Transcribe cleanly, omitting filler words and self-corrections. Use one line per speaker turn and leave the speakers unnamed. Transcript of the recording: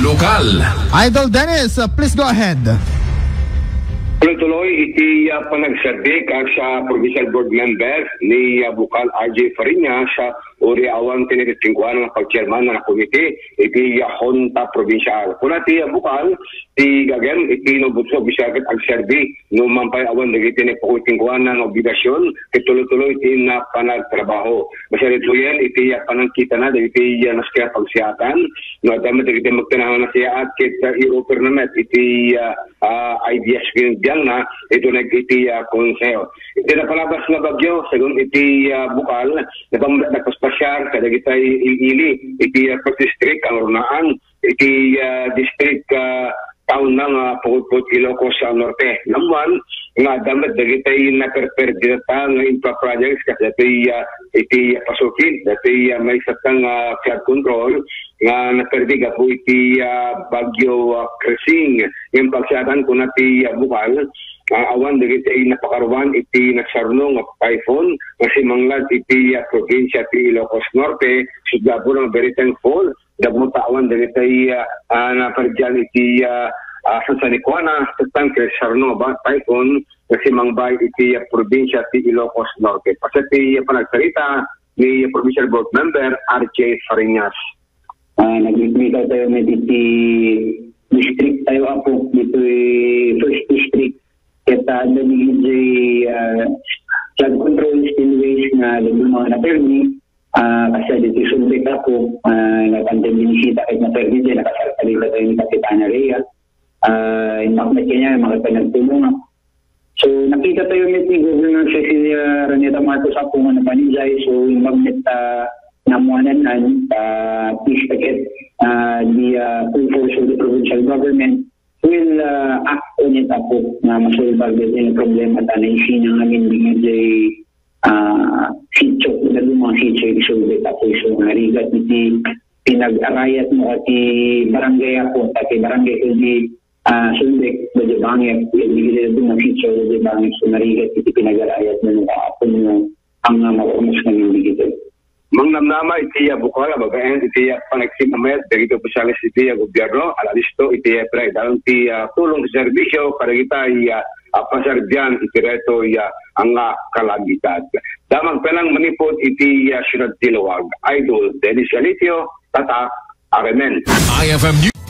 Lokal.
Idol Dennis, please go ahead.
Tuloy iti panagsabi kag sa provincial board members ni Bukal RJ Fariñas sa uri awang tinitingkuan ng pag-chairman ng komite iti Honta Provincial. Kuna ti Bukal ti gagem iti nobutso bisagat ag serbi no mampay awan dagiti ni pagtingkuan ng obligasyon kituloy-tuloy iti na panagtrabaho. Masalit yan iti panangkita na iti naskaya pagsiyatan no dami dagiti magtanaw na siya at kit i-offer naman iti ideas binigyan na ito nag-iti konseo. Iti na palabas na bagyo, sagun iti Bukal, nagpaspasyar, kadagitay ili, iti first district, ang runaan, iti district town ng Pugudpud, Ilocos Norte. Naman, nga damat dagitay naperperdita ng infra projects kasi iti pasukin, dati may satang flood control, nga naperdiga po iti bagyo Cresing. Yung pagsyadan ko na ti Bukal, awan dagiti napakaruan iti nagsarno nga typhoon kasi manglad iti probinsya ti Ilocos Norte sugabo ng very thankful damo tawan dagiti naperdian iti sa Nicuana tang nagsarno ba typhoon kasi mangbay iti probinsya ti Ilocos Norte. Kasi ti panagsalita ni provincial board member RJ Fariñas.
Nag-implica tayo med iti district tayo apo dito first district kita nagiging flood control still na lalo mga na-permi kasi dito sumbit ako nagandang binisita kahit na-permi din nakasaltalita tayo ni Kapitana Rhea imakmat kanya mga panagtulungan. So nakita tayo mit ni Governor Cecilia Raneta Matos ako nga napanijay so imakmat namuanan please packet the full force of the provincial government will act on it ako na masolbag din yung problema tanay sinang namin bigay sityo na lumang sityo isolbit ako so narigat iti pinag-arayat mo at barangay ako at barangay ko di solbit na di bangit bigay na lumang sityo na di bangit so narigat iti pinag-arayat na ako nyo ang makumus namin bigay.
Mangnamnama iti Bukal babaen iti panagsim amet dagito pasyalis iti gobyerno alalisto iti dalam ti tulong sa serbisyo para kita pasardian iti reto ang kalagitan. Damang pelang manipod iti syudad Tiluwag. Idol Dennis Galicio, Tatak, Aremen.
IFM News.